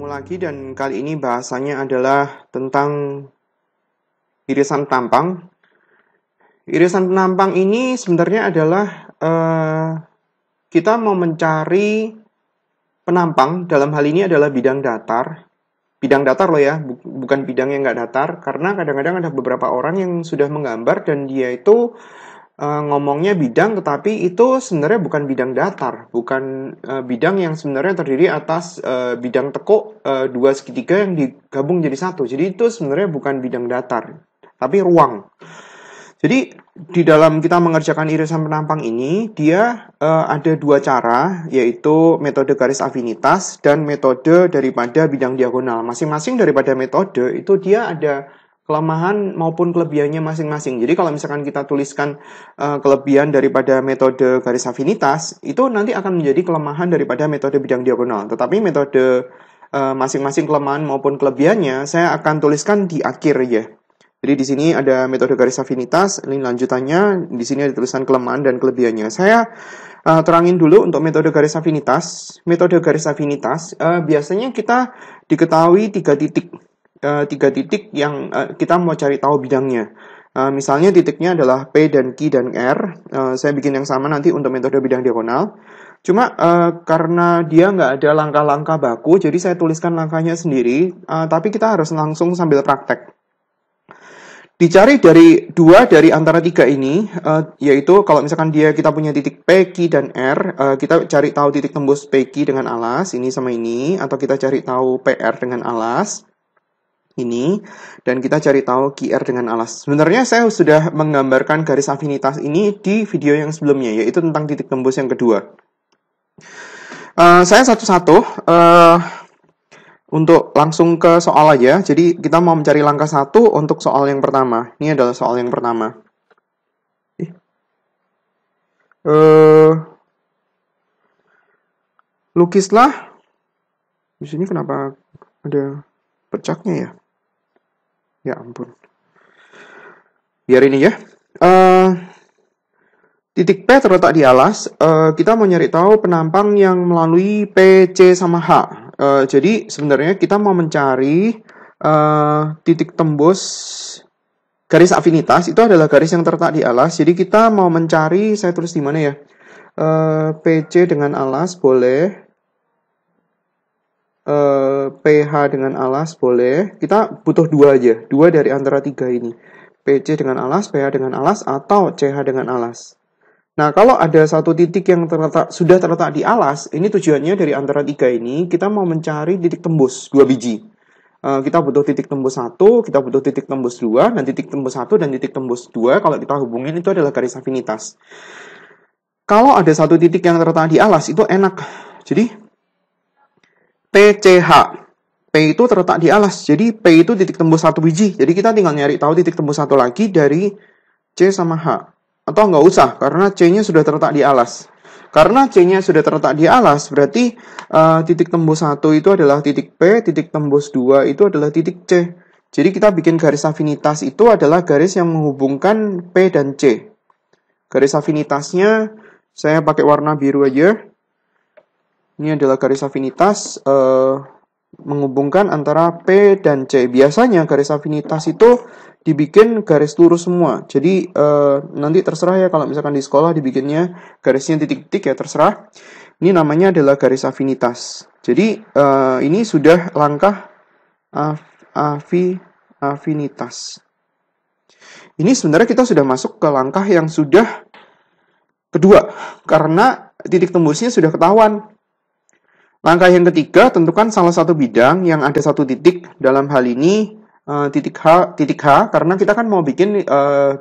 Ketemu lagi dan kali ini bahasanya adalah tentang irisan penampang. Irisan penampang ini sebenarnya adalah kita mau mencari penampang, dalam hal ini adalah bidang datar. Bidang datar loh ya, bukan bidang yang nggak datar, karena kadang-kadang ada beberapa orang yang sudah menggambar dan dia itu ngomongnya bidang, tetapi itu sebenarnya bukan bidang datar, bukan bidang yang sebenarnya terdiri atas bidang tekuk dua segitiga yang digabung jadi satu. Jadi itu sebenarnya bukan bidang datar, tapi ruang. Jadi di dalam kita mengerjakan irisan penampang ini, dia ada dua cara, yaitu metode garis afinitas dan metode daripada bidang diagonal. Masing-masing daripada metode itu dia ada kelemahan maupun kelebihannya masing-masing. Jadi kalau misalkan kita tuliskan kelebihan daripada metode garis afinitas, itu nanti akan menjadi kelemahan daripada metode bidang diagonal. Tetapi metode masing-masing kelemahan maupun kelebihannya saya akan tuliskan di akhir ya. Jadi di sini ada metode garis afinitas, ini lanjutannya, di sini ada tulisan kelemahan dan kelebihannya. Saya terangin dulu untuk metode garis afinitas. Metode garis afinitas biasanya kita diketahui tiga titik yang kita mau cari tahu bidangnya. Misalnya titiknya adalah P dan Q dan R. Saya bikin yang sama nanti untuk metode bidang diagonal. Cuma karena dia nggak ada langkah-langkah baku, jadi saya tuliskan langkahnya sendiri. Tapi kita harus langsung sambil praktek. Dicari dari dua dari antara tiga ini, yaitu kalau misalkan kita punya titik P, Q, dan R, kita cari tahu titik tembus P, Q dengan alas, ini sama ini, atau kita cari tahu PR dengan alas, ini, dan kita cari tahu QR dengan alas. Sebenarnya saya sudah menggambarkan garis afinitas ini di video yang sebelumnya, yaitu tentang titik tembus yang kedua. Saya satu-satu untuk langsung ke soal aja. Jadi kita mau mencari langkah 1 untuk soal yang pertama. Ini adalah soal yang pertama. Lukislah. Di sini kenapa ada pecaknya ya? Ya ampun. Biar ini ya. Titik P terletak di alas. Kita mau nyari tahu penampang yang melalui P, C, sama H. Jadi sebenarnya kita mau mencari titik tembus garis afinitas. Itu adalah garis yang terletak di alas. Jadi kita mau mencari, saya tulis di mana ya? PC dengan alas boleh. PH dengan alas boleh. Kita butuh dua aja. Dua dari antara tiga ini. PC dengan alas, PH dengan alas, atau CH dengan alas. Nah, kalau ada satu titik yang sudah terletak di alas, ini tujuannya dari antara tiga ini, kita mau mencari titik tembus, 2 biji. Kita butuh titik tembus 1, kita butuh titik tembus 2, dan titik tembus 1 dan titik tembus 2, kalau kita hubungin itu adalah garis afinitas. Kalau ada satu titik yang terletak di alas, itu enak. Jadi, PCH. P itu terletak di alas, jadi P itu titik tembus 1 biji. Jadi kita tinggal nyari tahu titik tembus 1 lagi dari C sama H. Atau nggak usah, karena C-nya sudah terletak di alas. Karena C-nya sudah terletak di alas, berarti titik tembus 1 itu adalah titik P, titik tembus 2 itu adalah titik C. Jadi kita bikin garis afinitas itu adalah garis yang menghubungkan P dan C. Garis afinitasnya, saya pakai warna biru aja. Ini adalah garis afinitas menghubungkan antara P dan C. Biasanya garis afinitas itu dibikin garis lurus semua. Jadi nanti terserah ya kalau misalkan di sekolah dibikinnya garisnya titik-titik ya terserah. Ini namanya adalah garis afinitas. Jadi ini sudah langkah afinitas. Ini sebenarnya kita sudah masuk ke langkah yang sudah kedua karena titik tembusnya sudah ketahuan. Langkah yang ketiga, tentukan salah satu bidang yang ada satu titik, dalam hal ini titik H, karena kita kan mau bikin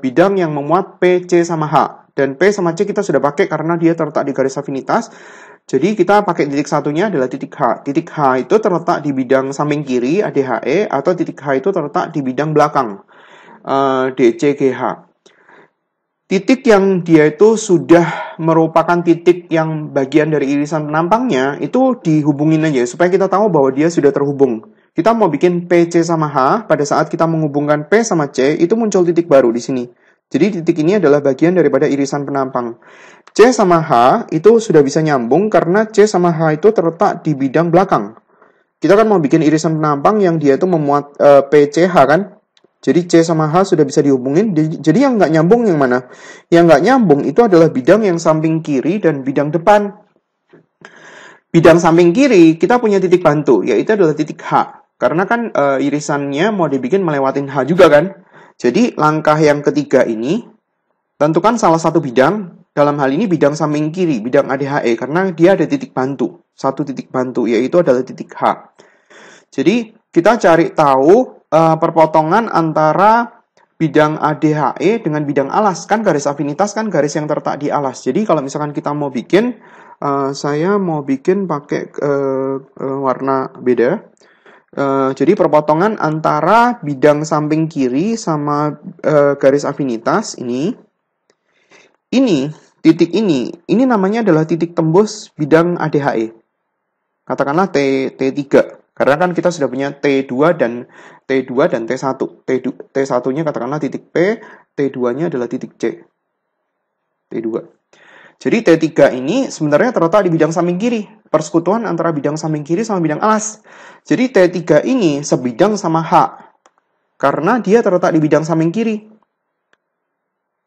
bidang yang memuat P, C, sama H. Dan P sama C kita sudah pakai karena dia terletak di garis afinitas. Jadi kita pakai titik satunya adalah titik H. Titik H itu terletak di bidang samping kiri, ADHE, atau titik H itu terletak di bidang belakang, DCGH. Titik yang dia itu sudah merupakan titik yang bagian dari irisan penampangnya, itu dihubungin aja, supaya kita tahu bahwa dia sudah terhubung. Kita mau bikin PC sama H, pada saat kita menghubungkan P sama C, itu muncul titik baru di sini. Jadi titik ini adalah bagian daripada irisan penampang. C sama H itu sudah bisa nyambung, karena C sama H itu terletak di bidang belakang. kita kan mau bikin irisan penampang yang dia itu memuat PCH kan. Jadi C sama H sudah bisa dihubungin. Jadi yang nggak nyambung yang mana? Yang nggak nyambung itu adalah bidang yang samping kiri dan bidang depan. Bidang samping kiri kita punya titik bantu, yaitu adalah titik H. Karena kan irisannya mau dibikin melewatin H juga kan. Jadi langkah yang ketiga ini, tentukan salah satu bidang. Dalam hal ini bidang samping kiri, bidang ADHE. Karena dia ada titik bantu. Satu titik bantu, yaitu adalah titik H. Jadi kita cari tahu perpotongan antara bidang ADHE dengan bidang alas. Kan garis afinitas kan garis yang terletak di alas. Jadi kalau misalkan kita mau bikin, saya mau bikin pakai warna beda. Jadi perpotongan antara bidang samping kiri sama garis afinitas ini titik ini namanya adalah titik tembus bidang ADHE. Katakanlah T3. Karena kan kita sudah punya T2 dan T1. T1-nya katakanlah titik P, T2-nya adalah titik C. T2. Jadi T3 ini sebenarnya terletak di bidang samping kiri. Persekutuan antara bidang samping kiri sama bidang alas. Jadi T3 ini sebidang sama H. Karena dia terletak di bidang samping kiri.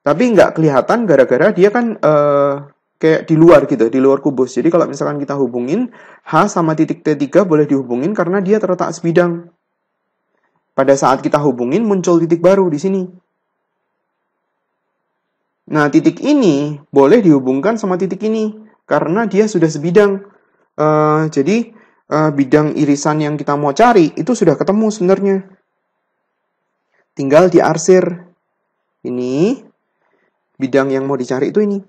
Tapi nggak kelihatan gara-gara dia kan kayak di luar gitu, di luar kubus. Jadi kalau misalkan kita hubungin, H sama titik T3 boleh dihubungin karena dia terletak sebidang. Pada saat kita hubungin, muncul titik baru di sini. Nah, titik ini boleh dihubungkan sama titik ini, karena dia sudah sebidang. Jadi, bidang irisan yang kita mau cari, itu sudah ketemu sebenarnya. Tinggal diarsir. Ini, bidang yang mau dicari itu ini.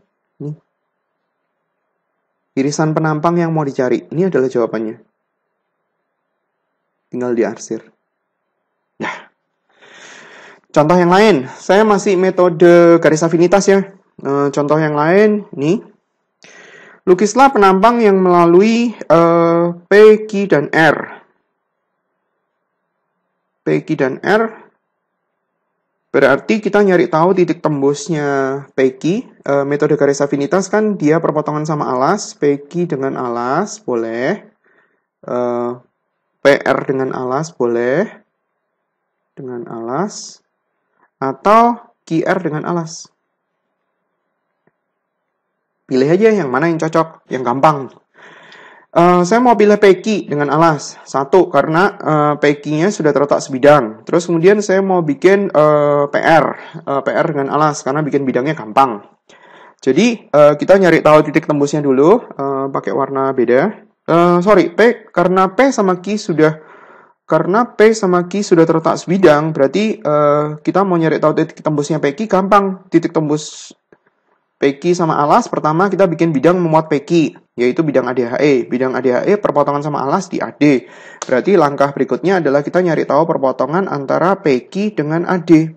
Irisan penampang yang mau dicari. Ini adalah jawabannya. Tinggal diarsir. Ya. Contoh yang lain. Saya masih metode garis afinitas ya. Contoh yang lain. Ini. Lukislah penampang yang melalui P, Q, dan R. P, Q, dan R. Berarti kita nyari tahu titik tembusnya PQ. Metode garis afinitas kan dia perpotongan sama alas. PQ dengan alas boleh. PR dengan alas boleh. Dengan alas. Atau QR dengan alas. Pilih aja yang mana yang cocok, yang gampang. Saya mau pilih PQ dengan alas. Satu, karena PQ-nya sudah terletak sebidang. Terus kemudian saya mau bikin PR dengan alas, karena bikin bidangnya gampang. Jadi, kita nyari tahu titik tembusnya dulu, pakai warna beda. Karena P sama Q sudah terletak sebidang, berarti kita mau nyari tahu titik tembusnya PQ gampang. Titik tembus PQ sama alas, pertama kita bikin bidang memuat PQ, yaitu bidang ADHE. Bidang ADHE perpotongan sama alas di AD. Berarti langkah berikutnya adalah kita nyari tahu perpotongan antara PQ dengan AD.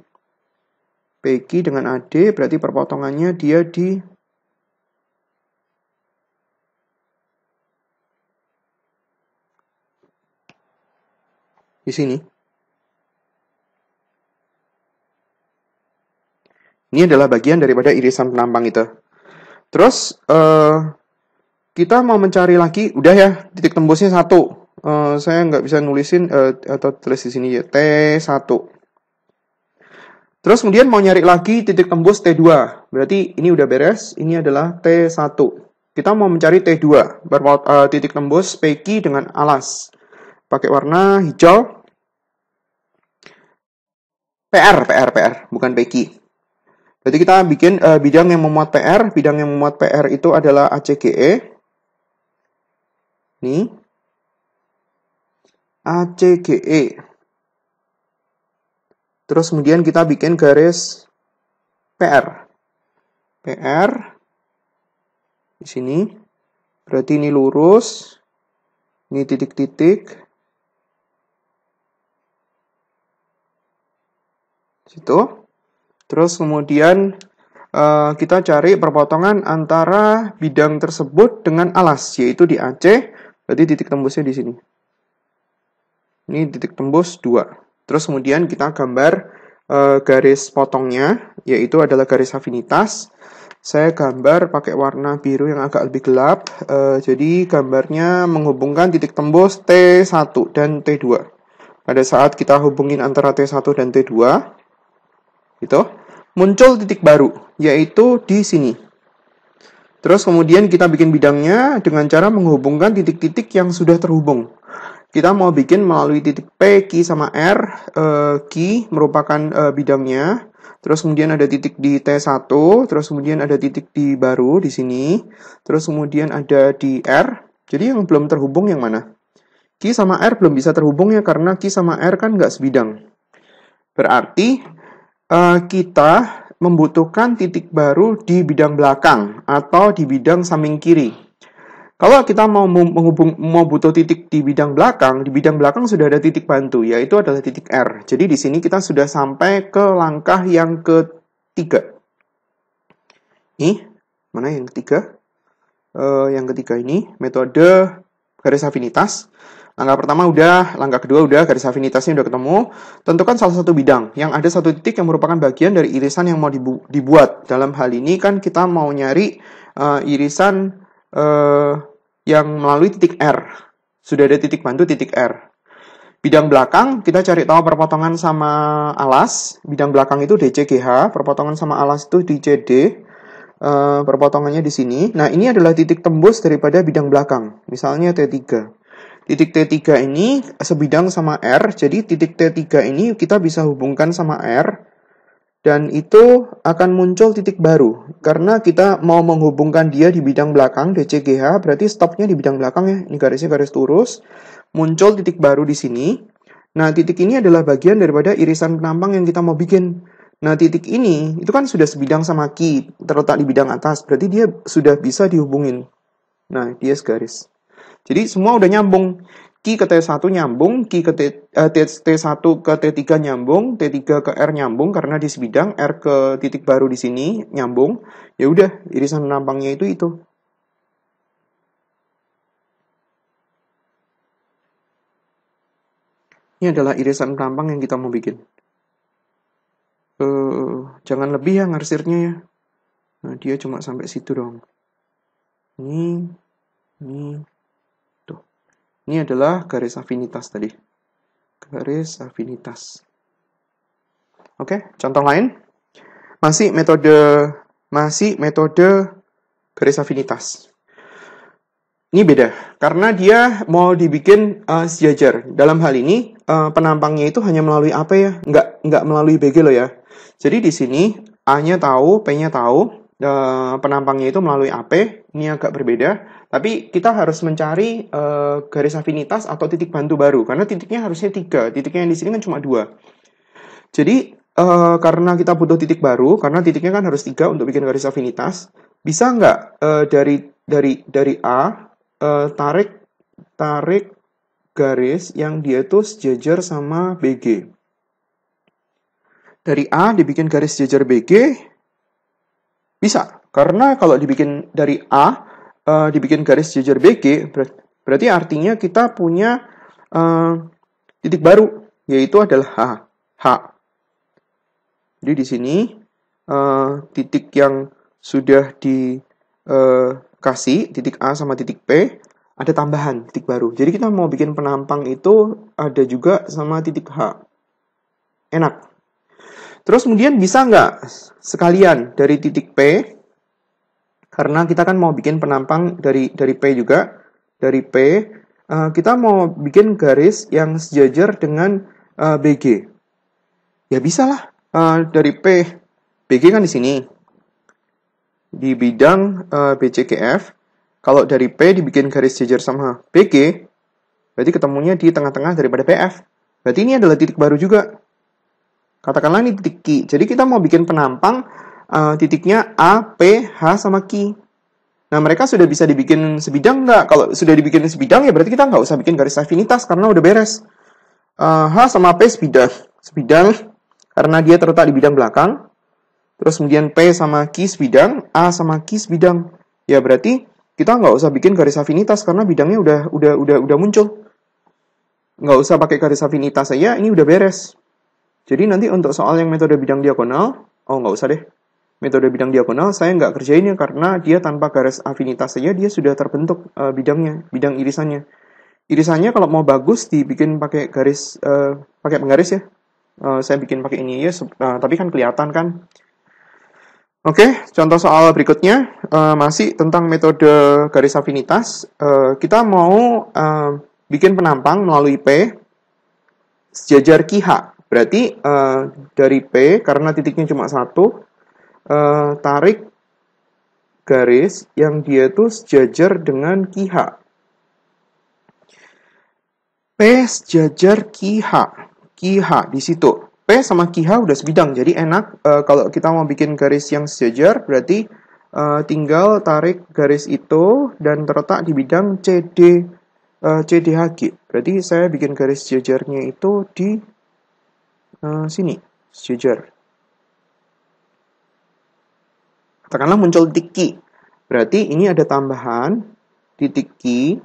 PQ dengan AD, berarti perpotongannya dia di sini. Ini adalah bagian daripada irisan penampang itu. Terus, kita mau mencari lagi, udah ya, titik tembusnya 1. Saya nggak bisa nulisin, atau tulis di sini ya, T1. Terus kemudian mau nyari lagi titik tembus T2. Berarti ini udah beres, ini adalah T1. Kita mau mencari T2, titik tembus PQ dengan alas. Pakai warna hijau. PR, bukan PQ. Berarti kita bikin bidang yang memuat PR. Bidang yang memuat PR itu adalah ACGE. Ini. ACGE. Terus kemudian kita bikin garis PR. PR. Di sini. Berarti ini lurus. Ini titik-titik. Situ. Terus kemudian kita cari perpotongan antara bidang tersebut dengan alas, yaitu di AC, berarti titik tembusnya di sini. Ini titik tembus 2. Terus kemudian kita gambar garis potongnya, yaitu adalah garis afinitas. Saya gambar pakai warna biru yang agak lebih gelap. Jadi gambarnya menghubungkan titik tembus T1 dan T2. Pada saat kita hubungin antara T1 dan T2, itu muncul titik baru, yaitu di sini. Terus kemudian kita bikin bidangnya dengan cara menghubungkan titik-titik yang sudah terhubung. Kita mau bikin melalui titik P, Q, sama R. Q merupakan bidangnya. Terus kemudian ada titik di T1, terus kemudian ada titik di baru di sini, terus kemudian ada di R. Jadi yang belum terhubung yang mana? Q sama R belum bisa terhubung ya, karena Q sama R kan nggak sebidang. Berarti kita membutuhkan titik baru di bidang belakang atau di bidang samping kiri. Kalau kita mau butuh titik di bidang belakang sudah ada titik bantu, yaitu adalah titik R. Jadi di sini kita sudah sampai ke langkah yang ketiga. Nih, mana yang ketiga? Yang ketiga ini, metode garis afinitas. Langkah pertama udah, langkah kedua udah, garis afinitasnya udah ketemu. Tentukan salah satu bidang, yang ada satu titik yang merupakan bagian dari irisan yang mau dibuat. Dalam hal ini kan kita mau nyari irisan yang melalui titik R. Sudah ada titik bantu titik R. Bidang belakang, kita cari tahu perpotongan sama alas. Bidang belakang itu DCGH, perpotongan sama alas itu DCD. Perpotongannya di sini. Nah, ini adalah titik tembus daripada bidang belakang. Misalnya T3. Titik T3 ini sebidang sama R, jadi titik T3 ini kita bisa hubungkan sama R. Dan itu akan muncul titik baru. Karena kita mau menghubungkan dia di bidang belakang, DCGH, berarti stopnya di bidang belakang ya. Ini garisnya garis lurus. Muncul titik baru di sini. Nah, titik ini adalah bagian daripada irisan penampang yang kita mau bikin. Nah, titik ini, itu kan sudah sebidang sama Q, terletak di bidang atas. Berarti dia sudah bisa dihubungin. Nah, dia segaris. Jadi, semua udah nyambung. Q ke T1 nyambung, T1 ke T3 nyambung, T3 ke R nyambung karena di sebidang, R ke titik baru di sini nyambung. Ya udah, irisan penampangnya itu. Ini adalah irisan penampang yang kita mau bikin. Jangan lebih ya ngarsirnya ya. Nah, dia cuma sampai situ dong. Ini. Ini adalah garis afinitas tadi. Garis afinitas. Oke, contoh lain. Masih metode garis afinitas. Ini beda, karena dia mau dibikin sejajar. Dalam hal ini, penampangnya itu hanya melalui AP ya, nggak melalui BG loh ya. Jadi di sini, A-nya tahu, P-nya tahu, penampangnya itu melalui AP, ini agak berbeda. Tapi kita harus mencari garis afinitas atau titik bantu baru, karena titiknya harusnya 3, titiknya yang di sini kan cuma 2. Jadi, karena kita butuh titik baru, karena titiknya kan harus 3 untuk bikin garis afinitas, bisa nggak dari A, tarik garis yang dia tuh sejajar sama BG. Dari A dibikin garis sejajar BG, bisa. Karena kalau dibikin dari A, dibikin garis sejajar BG, berarti artinya kita punya titik baru, yaitu adalah H. Jadi di sini, titik yang sudah dikasih, titik A sama titik P, ada tambahan titik baru. Jadi kita mau bikin penampang itu ada juga sama titik H. Enak. Terus kemudian bisa nggak sekalian dari titik P, karena kita kan mau bikin penampang dari P juga, dari P, kita mau bikin garis yang sejajar dengan BG. Ya bisa lah, dari P, BG kan di sini, di bidang BCGF. Kalau dari P dibikin garis sejajar sama BG, berarti ketemunya di tengah-tengah daripada PF. Berarti ini adalah titik baru juga. Katakanlah ini titik Q. Jadi kita mau bikin penampang titiknya A, P, H, sama Q. Nah, mereka sudah bisa dibikin sebidang nggak? Kalau sudah dibikin sebidang, ya berarti kita nggak usah bikin garis afinitas, karena udah beres. H sama P sebidang, karena dia terletak di bidang belakang. Terus kemudian P sama Q sebidang, A sama Q sebidang. Ya berarti kita nggak usah bikin garis afinitas, karena bidangnya udah muncul. Nggak usah pakai garis afinitas saja, ini udah beres. Jadi nanti untuk soal yang metode bidang diagonal, nggak usah deh. Metode bidang diagonal saya nggak kerjain ya karena dia tanpa garis afinitas saja dia sudah terbentuk bidangnya, bidang irisannya. Irisannya kalau mau bagus dibikin pakai garis, pakai penggaris ya. Saya bikin pakai ini ya, tapi kan kelihatan kan. Oke, contoh soal berikutnya masih tentang metode garis afinitas. Kita mau bikin penampang melalui P sejajar QH. Berarti dari P, karena titiknya cuma satu, tarik garis yang dia tuh sejajar dengan QH. P sejajar QH. QH di situ. P sama QH udah sebidang, jadi enak kalau kita mau bikin garis yang sejajar, berarti tinggal tarik garis itu dan terletak di bidang CDHG. Berarti saya bikin garis sejajarnya itu di sini, sejajar. Katakanlah muncul titik Q. Berarti ini ada tambahan titik Q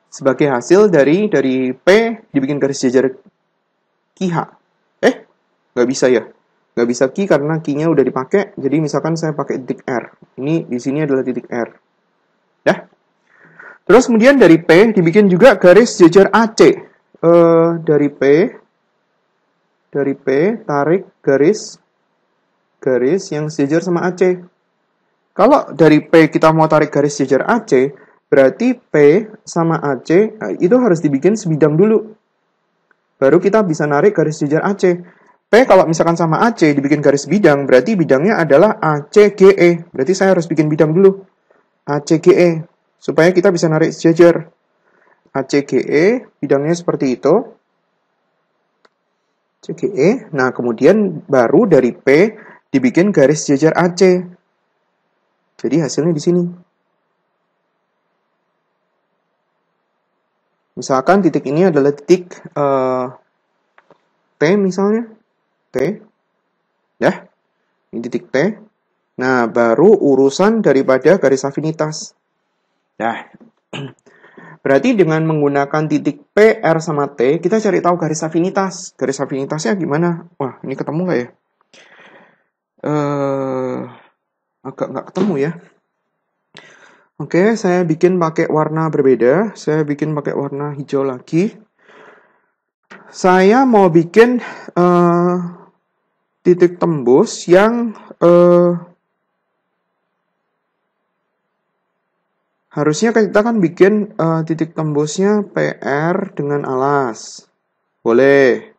sebagai hasil dari P dibikin garis sejajar QH. Nggak bisa ya. Nggak bisa Q karena Q-nya udah dipakai. Jadi misalkan saya pakai titik R. Ini di sini adalah titik R. Ya. Terus kemudian dari P dibikin juga garis sejajar AC. Dari P tarik garis yang sejajar sama AC. Kalau dari P kita mau tarik garis sejajar AC, berarti P sama AC itu harus dibikin sebidang dulu. Baru kita bisa narik garis sejajar AC. P kalau misalkan sama AC dibikin garis bidang, berarti bidangnya adalah ACGE. Berarti saya harus bikin bidang dulu. ACGE. Supaya kita bisa narik sejajar. ACGE, bidangnya seperti itu. ACGE. Nah, kemudian baru dari P dibikin garis sejajar AC. Jadi hasilnya di sini. Misalkan titik ini adalah titik T misalnya. T, ya, ini titik T. Nah, baru urusan daripada garis afinitas. Nah, berarti dengan menggunakan titik P, R, sama T, kita cari tahu garis afinitas. Garis afinitasnya gimana? Wah, ini ketemu nggak ya? Agak nggak ketemu ya. Oke, saya bikin pakai warna berbeda. Saya bikin pakai warna hijau lagi. Saya mau bikin titik tembus yang harusnya kita kan bikin titik tembusnya PR dengan alas. Boleh.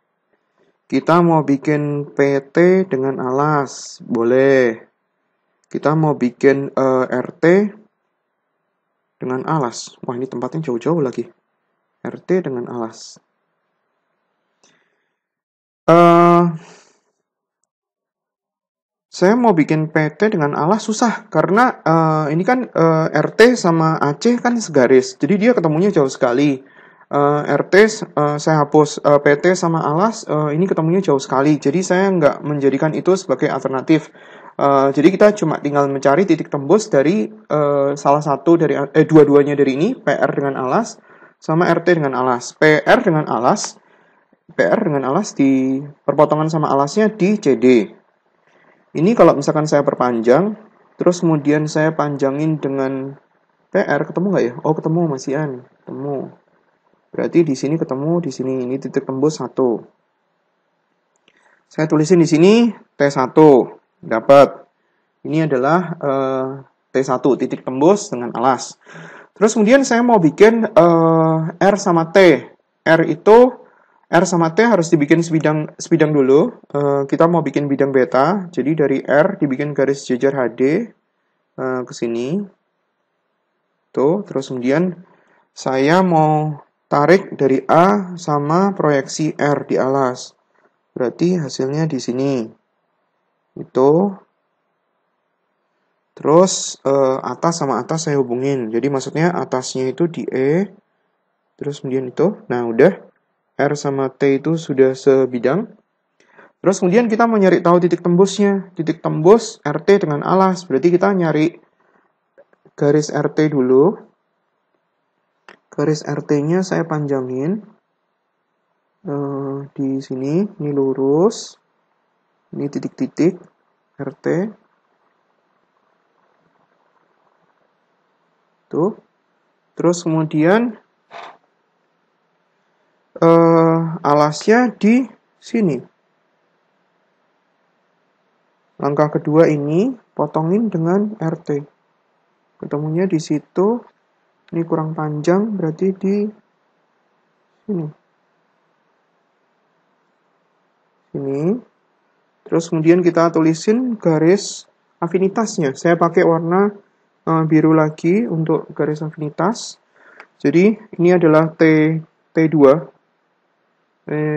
Kita mau bikin PT dengan alas. Boleh. Kita mau bikin RT dengan alas. Wah, ini tempatnya jauh-jauh lagi. RT dengan alas. Saya mau bikin PT dengan alas susah karena ini kan RT sama AC kan segaris, jadi dia ketemunya jauh sekali. RT saya hapus, PT sama alas ini ketemunya jauh sekali, jadi saya nggak menjadikan itu sebagai alternatif. Jadi kita cuma tinggal mencari titik tembus dari salah satu dari dua-duanya dari ini, PR dengan alas sama RT dengan alas. PR dengan alas di perpotongan sama alasnya di CD. Ini kalau misalkan saya perpanjang, terus kemudian saya panjangin dengan PR, ketemu nggak ya? Oh, ketemu, masihan. Ketemu. Berarti di sini ketemu, di sini. Ini titik tembus 1. Saya tulisin di sini T1. Dapat. Ini adalah T1, titik tembus dengan alas. Terus kemudian saya mau bikin R sama T. R sama T harus dibikin sebidang dulu. Kita mau bikin bidang beta. Jadi dari R dibikin garis sejajar HD ke sini. Tuh, terus kemudian saya mau tarik dari A sama proyeksi R di alas. Berarti hasilnya di sini. Itu. Terus atas sama atas saya hubungin. Jadi maksudnya atasnya itu di E. Terus kemudian itu. Nah, udah. R sama T itu sudah sebidang. Terus kemudian kita mau nyari tahu titik tembusnya. Titik tembus RT dengan alas. Berarti kita nyari garis RT dulu. Garis RT-nya saya panjangin. Di sini, ini lurus. Ini titik-titik. RT. Tuh. Terus kemudian alasnya di sini. Langkah kedua ini potongin dengan RT. Ketemunya di situ. Ini kurang panjang, berarti di sini. Sini. Terus kemudian kita tulisin garis afinitasnya. Saya pakai warna biru lagi untuk garis afinitas. Jadi ini adalah T2.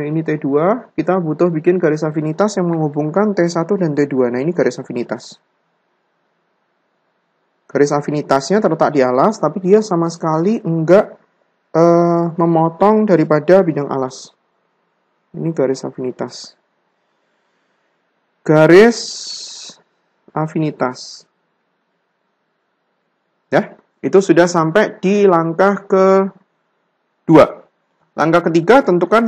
Ini T2. Kita butuh bikin garis afinitas yang menghubungkan T1 dan T2. Nah ini garis afinitas. Garis afinitasnya terletak di alas, tapi dia sama sekali enggak memotong daripada bidang alas. Ini garis afinitas. Garis afinitas. Ya, itu sudah sampai di langkah kedua. Langkah ketiga, tentukan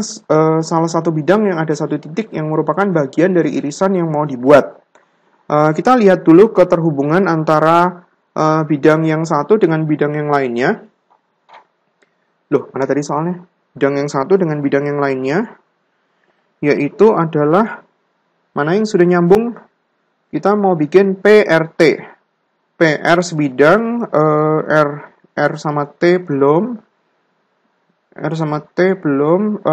salah satu bidang yang ada satu titik yang merupakan bagian dari irisan yang mau dibuat. Kita lihat dulu keterhubungan antara bidang yang satu dengan bidang yang lainnya. Loh, mana tadi soalnya? Bidang yang satu dengan bidang yang lainnya, yaitu adalah, mana yang sudah nyambung? Kita mau bikin PRT. PR sebidang, R sama T belum. R sama T belum,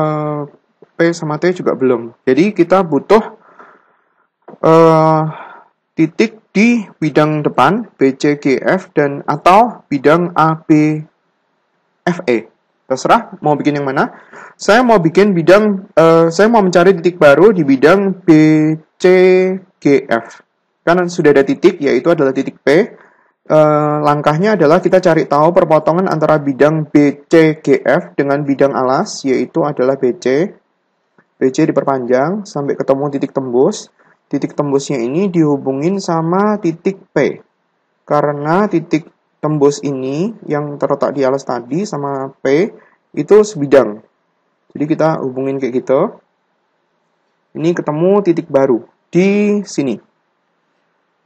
P sama T juga belum. Jadi kita butuh titik di bidang depan, BCGF, dan atau bidang ABFE. Terserah mau bikin yang mana. Saya mau bikin bidang, saya mau mencari titik baru di bidang BCGF. Karena sudah ada titik, yaitu adalah titik P. Langkahnya adalah kita cari tahu perpotongan antara bidang BCGF dengan bidang alas, yaitu adalah BC. BC diperpanjang sampai ketemu titik tembus. Titik tembusnya ini dihubungin sama titik P. Karena titik tembus ini yang terletak di alas tadi sama P itu sebidang. Jadi kita hubungin kayak gitu. Ini ketemu titik baru di sini.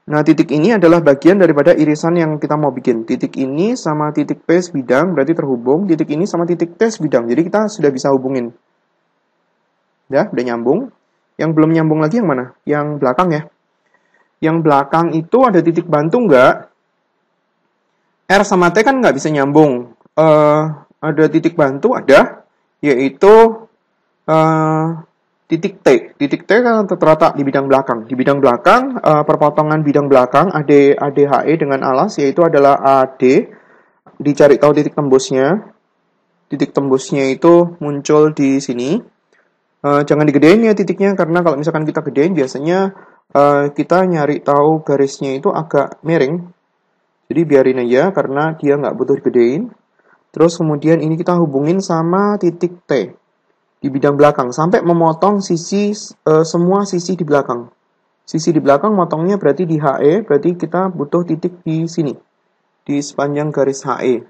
Nah, titik ini adalah bagian daripada irisan yang kita mau bikin. Titik ini sama titik P sebidang, berarti terhubung. Titik ini sama titik T sebidang, jadi kita sudah bisa hubungin. Ya, udah nyambung. Yang belum nyambung lagi yang mana? Yang belakang ya. Yang belakang itu ada titik bantu nggak? R sama T kan nggak bisa nyambung. Ada titik bantu, ada. Yaitu titik T. Titik T kan terletak di bidang belakang. Di bidang belakang, perpotongan bidang belakang ADHE dengan alas, yaitu adalah AD. Dicari tahu titik tembusnya. Titik tembusnya itu muncul di sini. Jangan digedein ya titiknya, karena kalau misalkan kita gedein, biasanya kita nyari tahu garisnya itu agak miring. Jadi biarin aja, karena dia nggak butuh digedein. Terus kemudian ini kita hubungin sama titik T. Di bidang belakang sampai memotong sisi semua sisi di belakang. Sisi di belakang motongnya berarti di HE, berarti kita butuh titik di sini. Di sepanjang garis HE.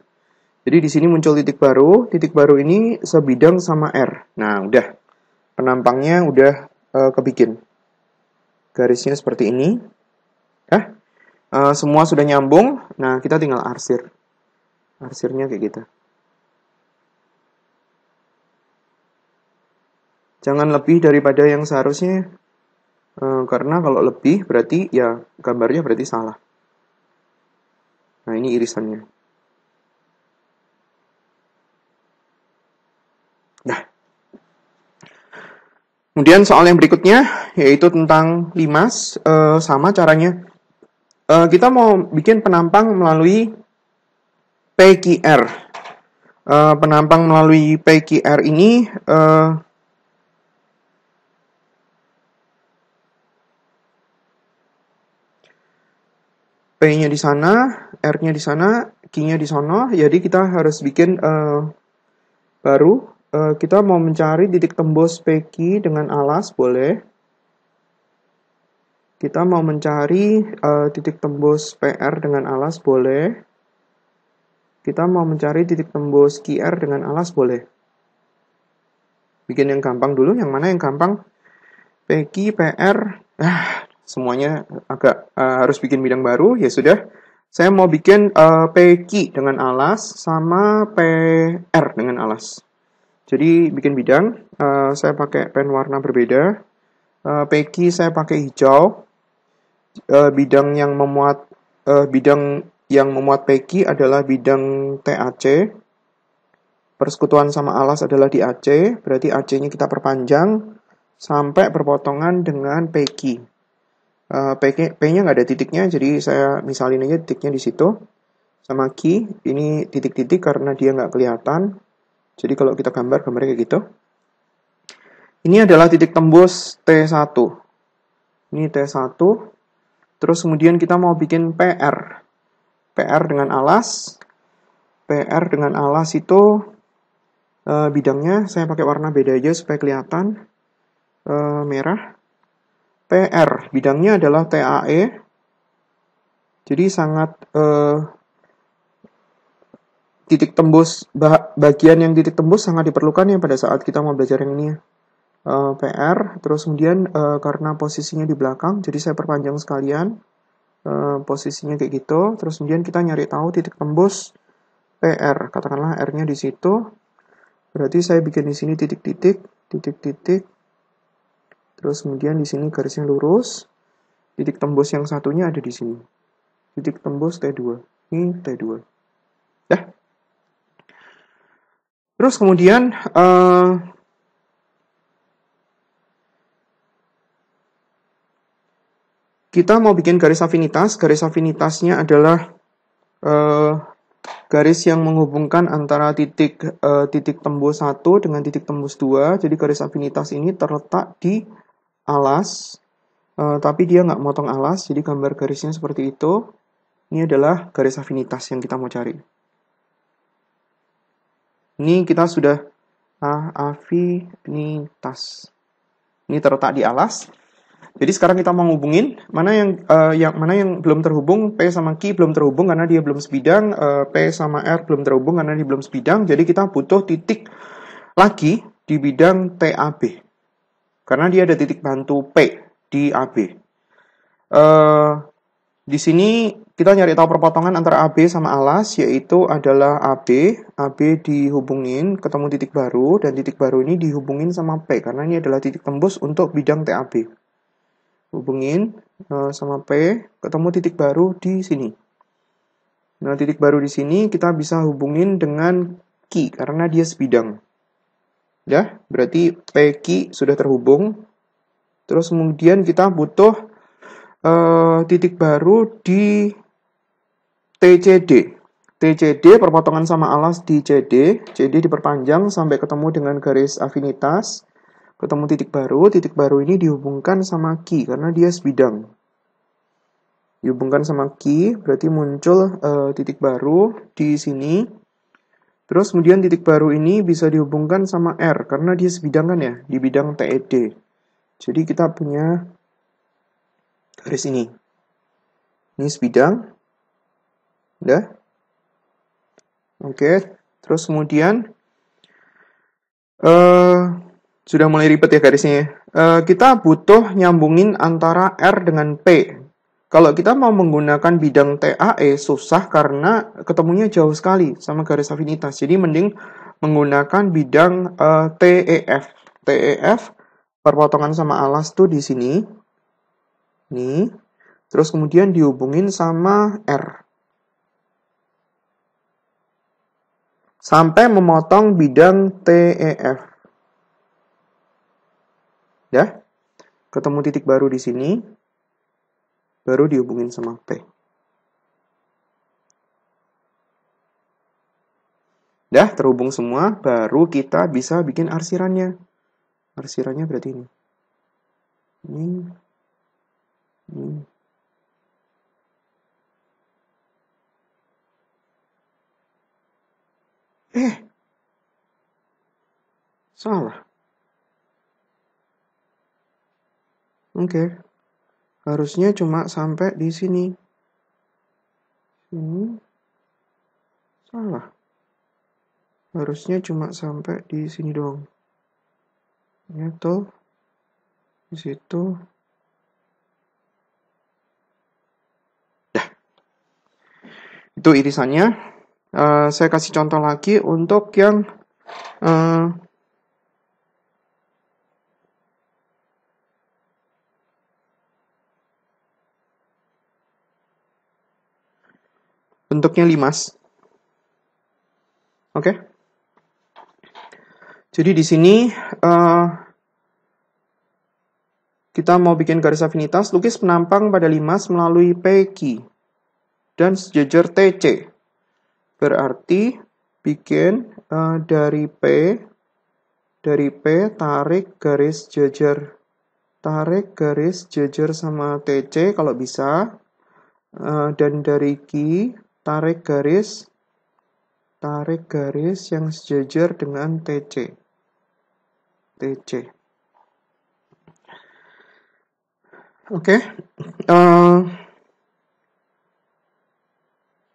Jadi di sini muncul titik baru ini sebidang sama R. Nah, udah. Penampangnya udah kebikin. Garisnya seperti ini. Semua sudah nyambung. Nah, kita tinggal arsir. Arsirnya kayak gitu. Jangan lebih daripada yang seharusnya, karena kalau lebih berarti ya gambarnya berarti salah. Nah, ini irisannya. Nah, kemudian soal yang berikutnya yaitu tentang limas. Sama caranya. Kita mau bikin penampang melalui PQR. Penampang melalui PQR ini P-nya di sana, R-nya di sana, Q-nya di sana. Jadi kita harus bikin baru. Kita mau mencari titik tembus PQ dengan alas, boleh. Kita mau mencari titik tembus PR dengan alas, boleh. Kita mau mencari titik tembus QR dengan alas, boleh. Bikin yang gampang dulu. Yang mana yang gampang? PQ, PR. semuanya agak harus bikin bidang baru, ya sudah. Saya mau bikin PQ dengan alas sama PR dengan alas. Jadi bikin bidang, saya pakai pen warna berbeda. PQ saya pakai hijau. Bidang yang memuat PQ adalah bidang TAC. Persekutuan sama alas adalah di AC, berarti AC-nya kita perpanjang sampai berpotongan dengan PQ. P-nya nggak ada titiknya, jadi saya misalin aja titiknya di situ. Sama Q, ini titik-titik karena dia nggak kelihatan. Jadi kalau kita gambarnya kayak gitu. Ini adalah titik tembus T1. Ini T1. Terus kemudian kita mau bikin PR. PR dengan alas. PR dengan alas itu bidangnya saya pakai warna beda aja supaya kelihatan. Merah. PR, bidangnya adalah TAE. Jadi sangat titik tembus, bagian yang titik tembus sangat diperlukan ya pada saat kita mau belajar yang ini ya. PR, terus kemudian karena posisinya di belakang, jadi saya perpanjang sekalian posisinya kayak gitu. Terus kemudian kita nyari tahu titik tembus PR, katakanlah R-nya di situ. Berarti saya bikin di sini titik-titik, titik-titik. Terus kemudian di sini garisnya lurus. Titik tembus yang satunya ada di sini. Titik tembus T2. Ini T2. Ya. Terus kemudian kita mau bikin garis afinitas. Garis afinitasnya adalah garis yang menghubungkan antara titik tembus 1 dengan titik tembus 2. Jadi garis afinitas ini terletak di alas, tapi dia nggak motong alas, jadi gambar garisnya seperti itu. Ini adalah garis afinitas yang kita mau cari. Ini kita sudah afinitas. Ini terletak di alas. Jadi sekarang kita mau ngubungin mana yang belum terhubung. P sama Q belum terhubung karena dia belum sebidang. P sama R belum terhubung karena dia belum sebidang. Jadi kita butuh titik lagi di bidang TAB. Karena dia ada titik bantu P di AB. Di sini kita nyari tahu perpotongan antara AB sama alas, yaitu adalah AB. AB dihubungin, ketemu titik baru, dan titik baru ini dihubungin sama P, karena ini adalah titik tembus untuk bidang TAB. Hubungin sama P, ketemu titik baru di sini. Nah, titik baru di sini kita bisa hubungin dengan Q, karena dia sebidang. Ya, berarti PQ sudah terhubung. Terus kemudian kita butuh titik baru di TCD. TCD perpotongan sama alas di CD. CD diperpanjang sampai ketemu dengan garis afinitas. Ketemu titik baru ini dihubungkan sama Q karena dia sebidang. Dihubungkan sama Q, berarti muncul titik baru di sini. Terus kemudian titik baru ini bisa dihubungkan sama R karena dia sebidang kan ya, di bidang TED. Jadi kita punya garis ini. Ini sebidang. Udah. Oke, terus kemudian sudah mulai ribet ya garisnya. Kita butuh nyambungin antara R dengan P. Kalau kita mau menggunakan bidang TAE susah karena ketemunya jauh sekali sama garis afinitas. Jadi mending menggunakan bidang TEF. TEF perpotongan sama alas tuh di sini. Nih. Terus kemudian dihubungin sama R. Sampai memotong bidang TEF. Ya, ketemu titik baru di sini, baru dihubungin sama P. Dah terhubung semua, baru kita bisa bikin arsirannya. Arsirannya berarti ini. Ini. Salah. Oke. Harusnya cuma sampai di sini. Salah. Harusnya cuma sampai di sini doang. Ya toh. Di situ. Itu irisannya. Saya kasih contoh lagi untuk yang bentuknya limas. Oke. Jadi di sini kita mau bikin garis afinitas, lukis penampang pada limas melalui PQ dan sejajar TC. Berarti bikin dari P tarik garis jajar sama TC kalau bisa, dan dari Q tarik garis yang sejajar dengan TC. Oke.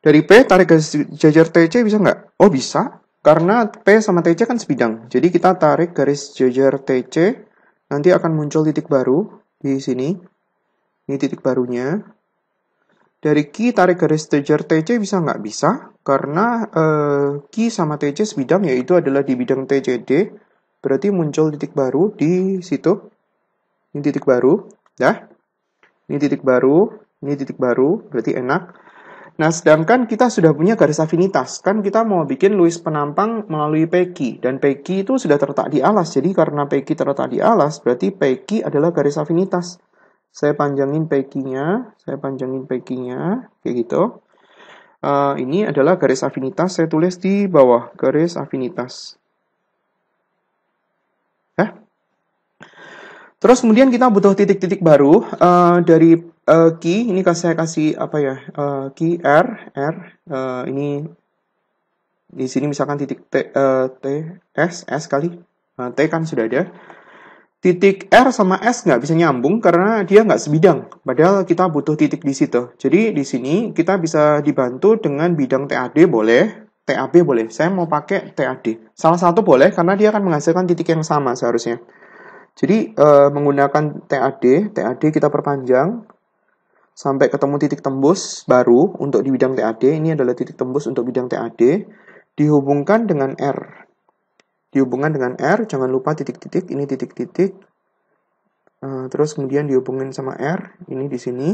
Dari P tarik garis jajar TC bisa nggak? Oh bisa, karena P sama TC kan sebidang. Jadi kita tarik garis jajar TC, nanti akan muncul titik baru di sini. Ini titik barunya. Dari Q tarik garis jajar TC bisa nggak? Bisa, karena Q sama TC sebidang, yaitu adalah di bidang TCD. Berarti muncul titik baru di situ. Ini titik baru, ya. Ini titik baru, berarti enak. Nah, sedangkan kita sudah punya garis afinitas. Kan kita mau bikin luis penampang melalui PQ. Dan PQ itu sudah terletak di alas. Jadi karena PQ terletak di alas, berarti PQ adalah garis afinitas. Saya panjangin PQ-nya, kayak gitu. Ini adalah garis afinitas, saya tulis di bawah, garis afinitas. Ya. Terus kemudian kita butuh titik-titik baru dari key. Ini saya kasih apa ya? Key R. Ini di sini misalkan titik S kali. T kan sudah ada. Titik R sama S nggak bisa nyambung karena dia nggak sebidang. Padahal kita butuh titik di situ. Jadi di sini kita bisa dibantu dengan bidang TAD boleh, TAB boleh. Saya mau pakai TAD. Salah satu boleh karena dia akan menghasilkan titik yang sama seharusnya. Jadi menggunakan TAD kita perpanjang sampai ketemu titik tembus baru untuk di bidang TAD. Ini adalah titik tembus untuk bidang TAD. Dihubungkan dengan R. Jangan lupa titik-titik, ini titik-titik. Terus kemudian dihubungin sama R, ini di sini.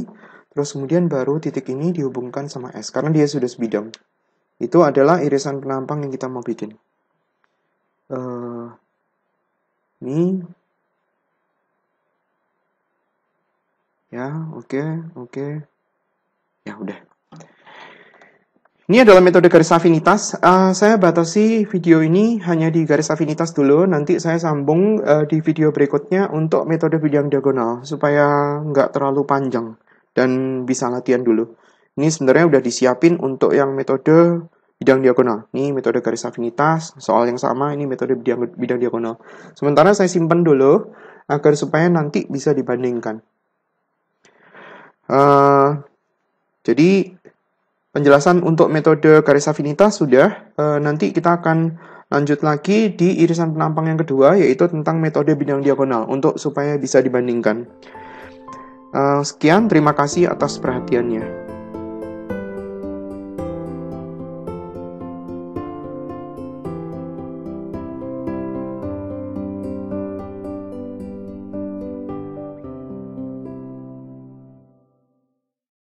Terus kemudian baru titik ini dihubungkan sama S, karena dia sudah sebidang. Itu adalah irisan penampang yang kita mau bikin. Ini. Ya, oke. Ya, udah. Ini adalah metode garis afinitas. Saya batasi video ini hanya di garis afinitas dulu. Nanti saya sambung di video berikutnya untuk metode bidang diagonal. Supaya nggak terlalu panjang. Dan bisa latihan dulu. Ini sebenarnya udah disiapin untuk yang metode bidang diagonal. Ini metode garis afinitas. Soal yang sama, ini metode bidang diagonal. Sementara saya simpan dulu. Agar supaya nanti bisa dibandingkan. Jadi penjelasan untuk metode garis afinitas sudah. Nanti kita akan lanjut lagi di irisan penampang yang kedua, yaitu tentang metode bidang diagonal untuk supaya bisa dibandingkan. Sekian, terima kasih atas perhatiannya.